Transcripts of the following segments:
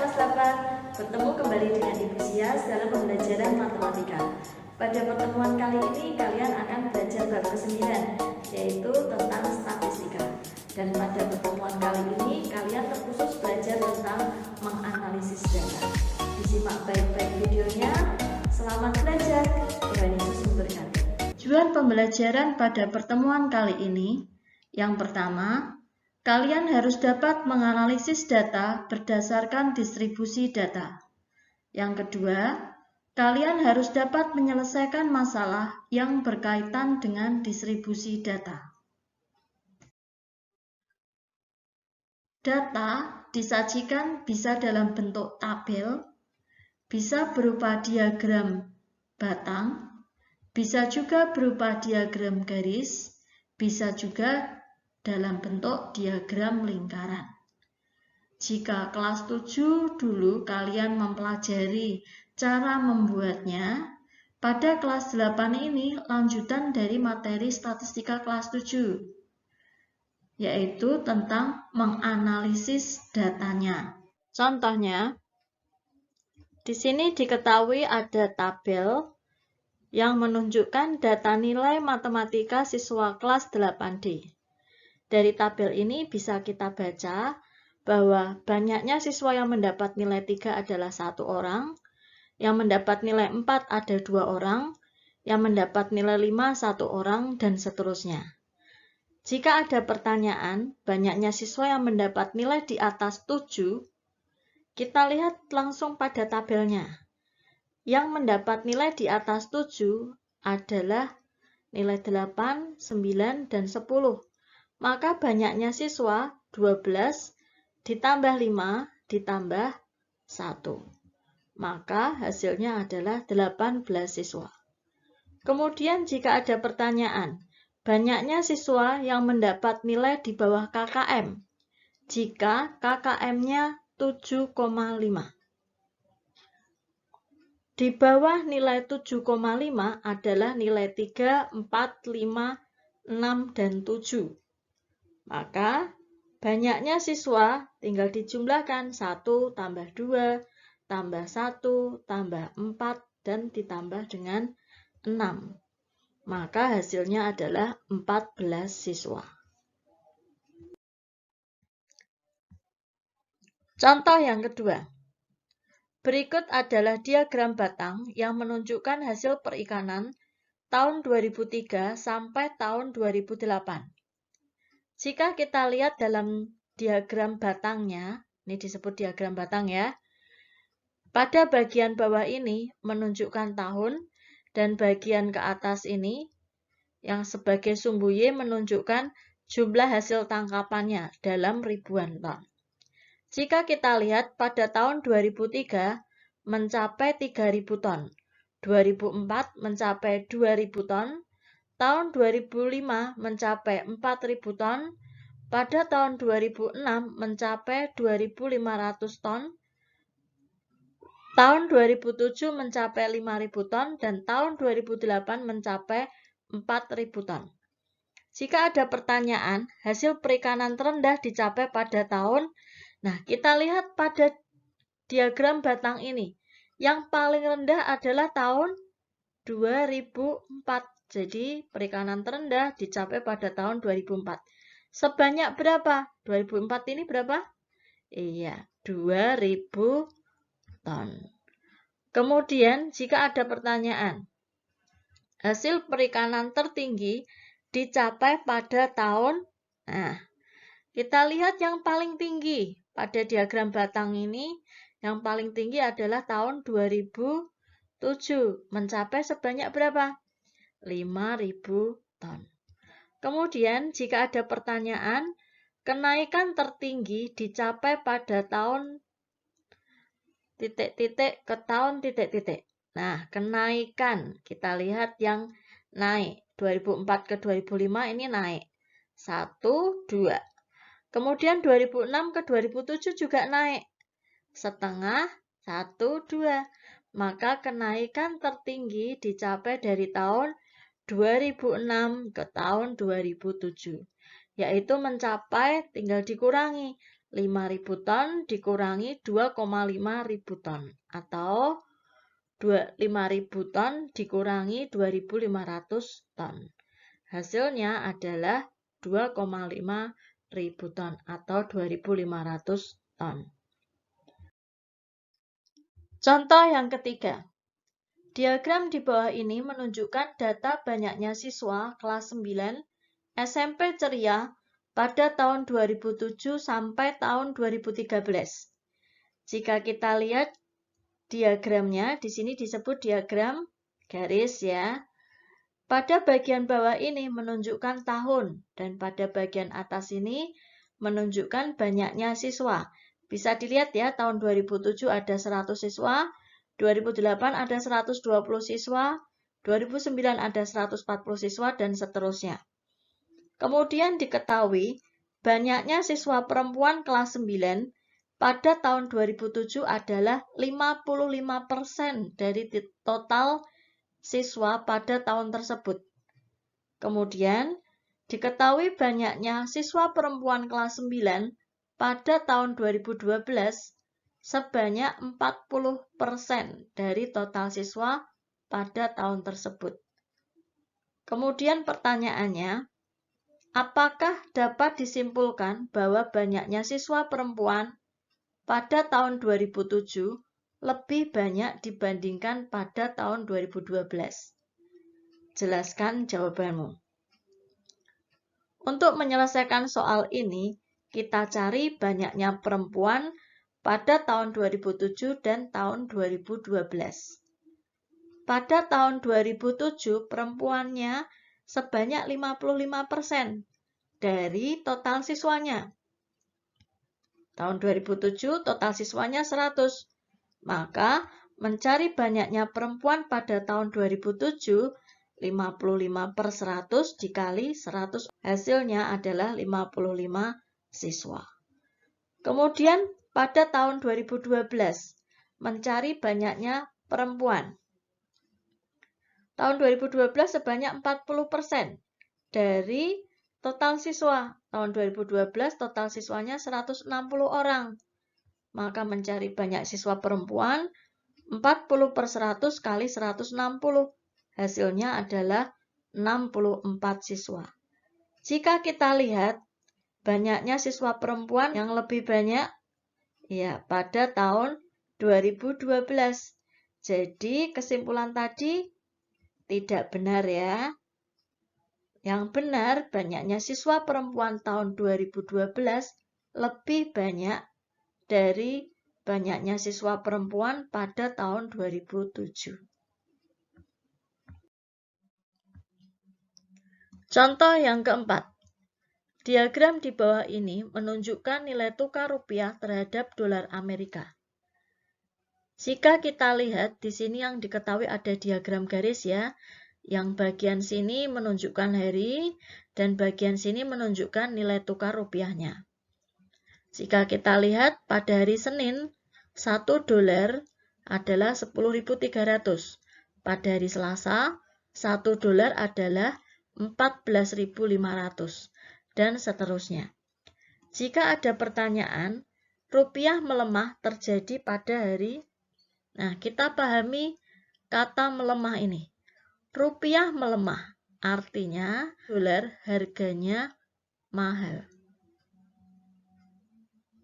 kelas 8, bertemu kembali dengan Ibu Sias dalam pembelajaran matematika. Pada pertemuan kali ini kalian akan belajar bab ke-9, yaitu tentang statistika. Dan pada pertemuan kali ini kalian terkhusus belajar tentang menganalisis data. Disimak baik-baik videonya. Selamat belajar. Tuhan Yesus memberkati. Tujuan pembelajaran pada pertemuan kali ini, yang pertama, kalian harus dapat menganalisis data berdasarkan distribusi data. Yang kedua, kalian harus dapat menyelesaikan masalah yang berkaitan dengan distribusi data. Data disajikan bisa dalam bentuk tabel, bisa berupa diagram batang, bisa juga berupa diagram garis, bisa juga dalam bentuk diagram lingkaran. Jika kelas 7 dulu kalian mempelajari cara membuatnya, pada kelas 8 ini lanjutan dari materi statistika kelas 7, yaitu tentang menganalisis datanya. Contohnya, di sini diketahui ada tabel yang menunjukkan data nilai matematika siswa kelas 8D. Dari tabel ini bisa kita baca bahwa banyaknya siswa yang mendapat nilai 3 adalah 1 orang, yang mendapat nilai 4 ada 2 orang, yang mendapat nilai 5 1 orang, dan seterusnya. Jika ada pertanyaan, banyaknya siswa yang mendapat nilai di atas 7, kita lihat langsung pada tabelnya. Yang mendapat nilai di atas 7 adalah nilai 8, 9, dan 10. Maka banyaknya siswa 12 ditambah 5 ditambah 1. Maka hasilnya adalah 18 siswa. Kemudian jika ada pertanyaan, banyaknya siswa yang mendapat nilai di bawah KKM jika KKM-nya 7,5. Di bawah nilai 7,5 adalah nilai 3, 4, 5, 6, dan 7. Maka banyaknya siswa tinggal dijumlahkan 1 tambah 2 tambah 1 tambah 4 dan ditambah dengan 6. Maka hasilnya adalah 14 siswa. Contoh yang kedua. Berikut adalah diagram batang yang menunjukkan hasil perikanan tahun 2003 sampai tahun 2008. Jika kita lihat dalam diagram batangnya, ini disebut diagram batang ya, pada bagian bawah ini menunjukkan tahun, dan bagian ke atas ini yang sebagai sumbu Y menunjukkan jumlah hasil tangkapannya dalam ribuan ton. Jika kita lihat pada tahun 2003 mencapai 3.000 ton, 2004 mencapai 2.000 ton, tahun 2005 mencapai 4.000 ton, pada tahun 2006 mencapai 2.500 ton, tahun 2007 mencapai 5.000 ton, dan tahun 2008 mencapai 4.000 ton. Jika ada pertanyaan, hasil perikanan terendah dicapai pada tahun. Nah, kita lihat pada diagram batang ini. Yang paling rendah adalah tahun 2004. Jadi, perikanan terendah dicapai pada tahun 2004. Sebanyak berapa? 2004 ini berapa? Iya, 2.000 ton. Kemudian, jika ada pertanyaan, hasil perikanan tertinggi dicapai pada tahun. Nah, kita lihat yang paling tinggi pada diagram batang ini, yang paling tinggi adalah tahun 2007. Mencapai sebanyak berapa? 5.000 ton. Kemudian, jika ada pertanyaan, kenaikan tertinggi dicapai pada tahun titik-titik ke tahun titik-titik. Nah, kenaikan, kita lihat yang naik. 2004 ke 2005 ini naik. 1, 2. Kemudian 2006 ke 2007 juga naik. Setengah, 1, 2. Maka kenaikan tertinggi dicapai dari tahun 2006 ke tahun 2007. Yaitu mencapai, tinggal dikurangi, 5.000 ton dikurangi 2,5 ribu ton. Atau 5.000 ton dikurangi 2.500 ton. Hasilnya adalah 2,5 ribu ton atau 2.500 ton. Contoh yang ketiga. Diagram di bawah ini menunjukkan data banyaknya siswa kelas 9 SMP Ceria pada tahun 2007 sampai tahun 2013. Jika kita lihat diagramnya, di sini disebut diagram garis ya. Pada bagian bawah ini menunjukkan tahun dan pada bagian atas ini menunjukkan banyaknya siswa. Bisa dilihat ya, tahun 2007 ada 100 siswa, 2008 ada 120 siswa, 2009 ada 140 siswa, dan seterusnya. Kemudian diketahui banyaknya siswa perempuan kelas 9 pada tahun 2007 adalah 55% dari total siswa pada tahun tersebut. Kemudian diketahui banyaknya siswa perempuan kelas 9 pada tahun 2012 sebanyak 40% dari total siswa pada tahun tersebut. Kemudian pertanyaannya, apakah dapat disimpulkan bahwa banyaknya siswa perempuan pada tahun 2007 lebih banyak dibandingkan pada tahun 2012? Jelaskan jawabanmu. Untuk menyelesaikan soal ini, kita cari banyaknya perempuan pada tahun 2007 dan tahun 2012. Pada tahun 2007, perempuannya sebanyak 55% dari total siswanya. Tahun 2007, total siswanya 100. Maka, mencari banyaknya perempuan pada tahun 2007, 55/100 dikali 100. Hasilnya adalah 55 siswa. Kemudian, pada tahun 2012, mencari banyaknya perempuan. Tahun 2012 sebanyak 40% dari total siswa. Tahun 2012 total siswanya 160 orang. Maka mencari banyak siswa perempuan 40/100 kali 160. Hasilnya adalah 64 siswa. Jika kita lihat banyaknya siswa perempuan yang lebih banyak ya pada tahun 2012. Jadi kesimpulan tadi tidak benar ya. Yang benar, banyaknya siswa perempuan tahun 2012 lebih banyak dari banyaknya siswa perempuan pada tahun 2007. Contoh yang keempat. Diagram di bawah ini menunjukkan nilai tukar rupiah terhadap dolar Amerika. Jika kita lihat di sini yang diketahui ada diagram garis ya. Yang bagian sini menunjukkan hari dan bagian sini menunjukkan nilai tukar rupiahnya. Jika kita lihat pada hari Senin, 1 dolar adalah 10.300. Pada hari Selasa, 1 dolar adalah 14.500. Dan seterusnya. Jika ada pertanyaan, rupiah melemah terjadi pada hari. Nah, kita pahami kata melemah ini. Rupiah melemah, artinya dolar harganya mahal.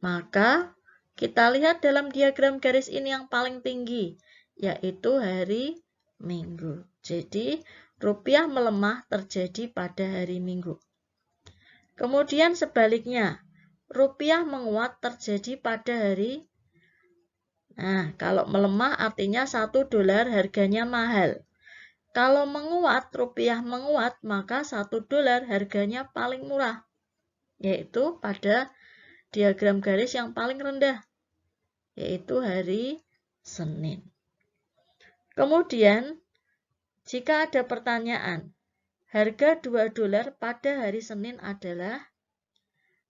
Maka, kita lihat dalam diagram garis ini yang paling tinggi, yaitu hari Minggu. Jadi, rupiah melemah terjadi pada hari Minggu. Kemudian sebaliknya, rupiah menguat terjadi pada hari. Nah, kalau melemah artinya 1 dolar harganya mahal. Kalau menguat, rupiah menguat, maka 1 dolar harganya paling murah. Yaitu pada diagram garis yang paling rendah. Yaitu hari Senin. Kemudian, jika ada pertanyaan, harga 2 dolar pada hari Senin adalah,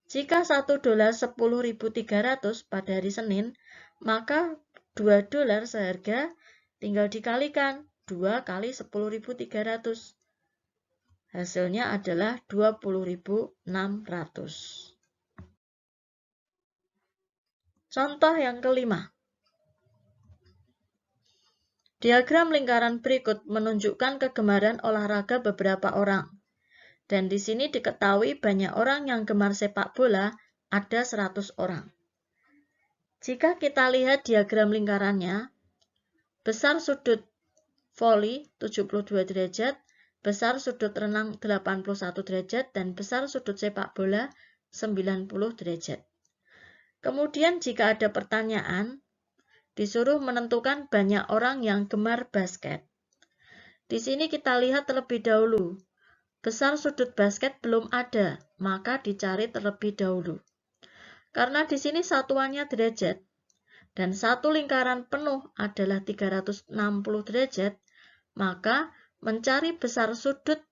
jika 1 dolar 10.300 pada hari Senin, maka 2 dolar seharga tinggal dikalikan 2 kali 10.300. Hasilnya adalah 20.600. Contoh yang kelima. Diagram lingkaran berikut menunjukkan kegemaran olahraga beberapa orang. Dan di sini diketahui banyak orang yang gemar sepak bola, ada 100 orang. Jika kita lihat diagram lingkarannya, besar sudut voli 72 derajat, besar sudut renang 81 derajat, dan besar sudut sepak bola 90 derajat. Kemudian jika ada pertanyaan, disuruh menentukan banyak orang yang gemar basket. Di sini kita lihat terlebih dahulu. Besar sudut basket belum ada, maka dicari terlebih dahulu. Karena di sini satuannya derajat, dan satu lingkaran penuh adalah 360 derajat, maka mencari besar sudut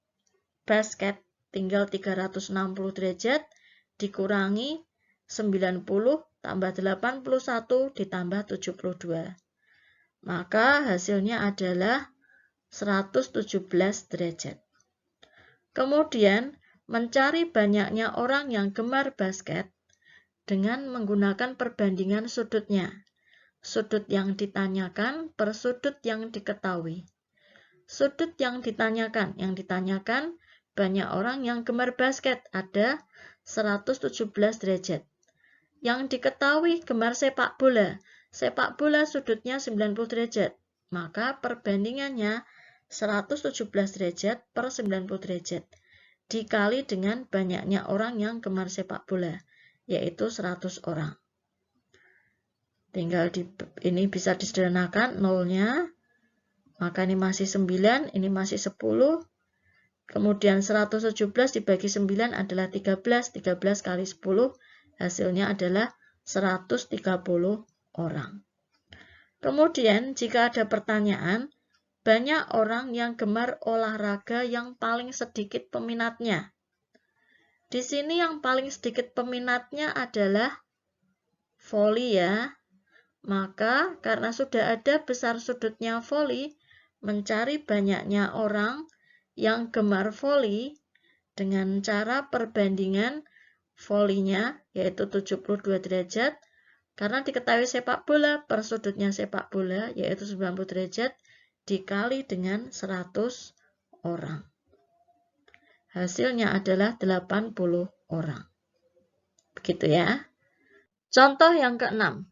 basket tinggal 360 derajat dikurangi 90 tambah 81 ditambah 72. Maka hasilnya adalah 117 derajat. Kemudian, mencari banyaknya orang yang gemar basket dengan menggunakan perbandingan sudutnya. Sudut yang ditanyakan per sudut yang diketahui. Sudut yang ditanyakan banyak orang yang gemar basket, ada 117 derajat. Yang diketahui gemar sepak bola sudutnya 90 derajat, maka perbandingannya 117 derajat per 90 derajat dikali dengan banyaknya orang yang gemar sepak bola, yaitu 100 orang. Tinggal ini bisa disederhanakan nolnya, maka ini masih 9, ini masih 10. Kemudian 117 dibagi 9 adalah 13, 13 kali 10 hasilnya adalah 130 orang. Kemudian jika ada pertanyaan, banyak orang yang gemar olahraga yang paling sedikit peminatnya. Di sini yang paling sedikit peminatnya adalah voli ya. Maka karena sudah ada besar sudutnya voli, mencari banyaknya orang yang gemar voli dengan cara perbandingan volinya yaitu 72 derajat. Karena diketahui sepak bola per sudutnya sepak bola yaitu 90 derajat dikali dengan 100 orang. Hasilnya adalah 80 orang. Begitu ya. Contoh yang keenam.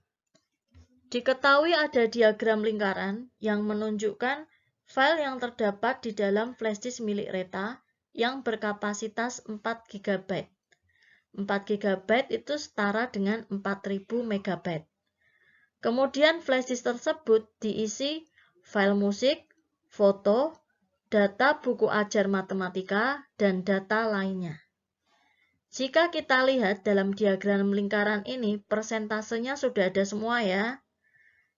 Diketahui ada diagram lingkaran yang menunjukkan file yang terdapat di dalam flash disk milik Reta yang berkapasitas 4 GB. 4 GB itu setara dengan 4000 MB. Kemudian flash disk tersebut diisi file musik, foto, data buku ajar matematika, dan data lainnya. Jika kita lihat dalam diagram lingkaran ini, persentasenya sudah ada semua ya.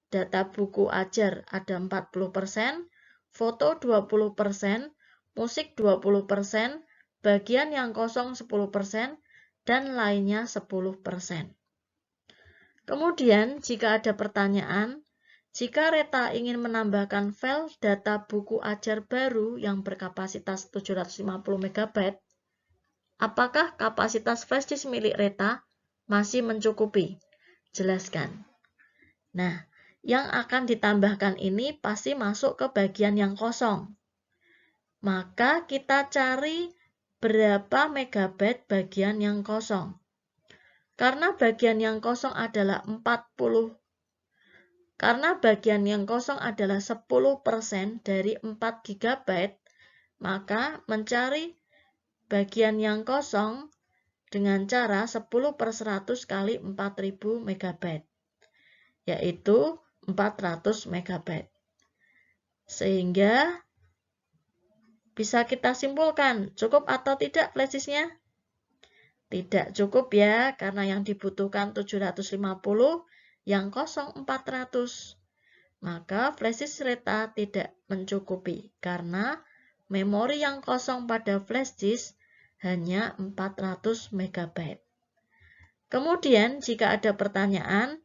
Data buku ajar ada 40%, foto 20%, musik 20%, bagian yang kosong 10%, dan lainnya 10%. Kemudian, jika ada pertanyaan, jika Reta ingin menambahkan file data buku ajar baru yang berkapasitas 750 MB, apakah kapasitas flash disk milik Reta masih mencukupi? Jelaskan. Nah, yang akan ditambahkan ini pasti masuk ke bagian yang kosong. Maka kita cari berapa megabyte bagian yang kosong. Karena bagian yang kosong adalah 40. Karena bagian yang kosong adalah 10% dari 4 GB, maka mencari bagian yang kosong dengan cara 10/100 kali 4000 MB, yaitu 400 MB. Sehingga bisa kita simpulkan, cukup atau tidak flash disknya? Tidak cukup ya, karena yang dibutuhkan 750, yang kosong 400. Maka flash disk Reta tidak mencukupi, karena memori yang kosong pada flash disk hanya 400 MB. Kemudian, jika ada pertanyaan,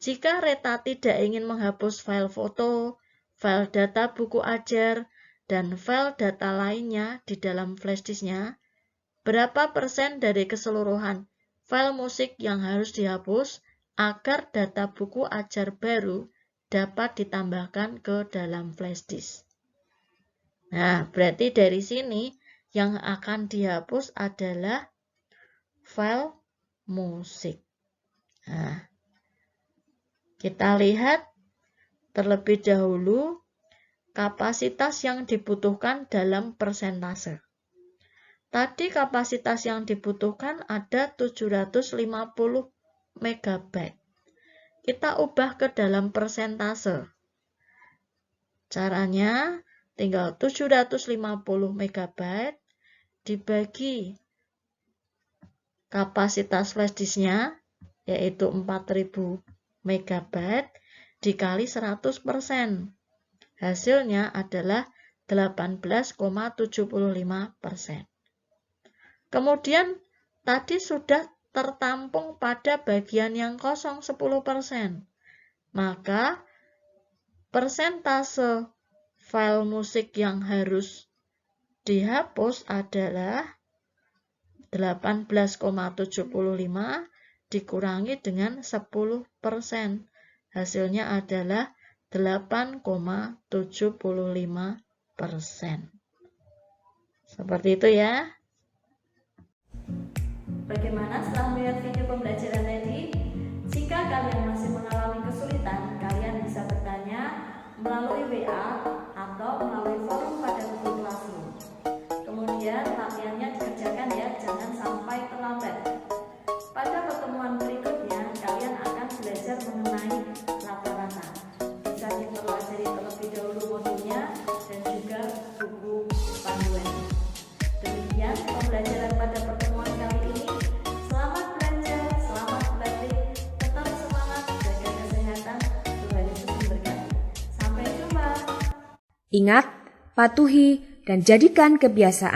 jika Reta tidak ingin menghapus file foto, file data buku ajar, dan file data lainnya di dalam flash disknya, berapa persen dari keseluruhan file musik yang harus dihapus agar data buku ajar baru dapat ditambahkan ke dalam flash disk. Nah, berarti dari sini yang akan dihapus adalah file musik. Nah, kita lihat terlebih dahulu kapasitas yang dibutuhkan dalam persentase. Tadi kapasitas yang dibutuhkan ada 750 MB. Kita ubah ke dalam persentase. Caranya tinggal 750 MB dibagi kapasitas flash disknya, yaitu 4000 MB, dikali 100%. Hasilnya adalah 18,75%. Kemudian tadi sudah tertampung pada bagian yang kosong 10%. Maka persentase file musik yang harus dihapus adalah 18,75 dikurangi dengan 10%. Hasilnya adalah 8,75%. Seperti itu ya. Bagaimana setelah melihat video pembelajaran tadi? Jika kalian masih mengalami kesulitan, kalian bisa bertanya melalui WA atau melalui forum pada Google Classroom. Kemudian latihannya dikerjakan ya, jangan sampai terlambat. Pada pertemuan berikutnya, kalian akan belajar mengenai rata-rata. Bisa dipelajari terlebih dahulu modulnya dan juga buku panduan. Demikian pembelajaran pada pertemuan kali ini. Selamat belajar, selamat berlatih, tetap semangat, jaga kesehatan, Tuhan Yesus memberkati. Sampai jumpa. Ingat, patuhi dan jadikan kebiasaan.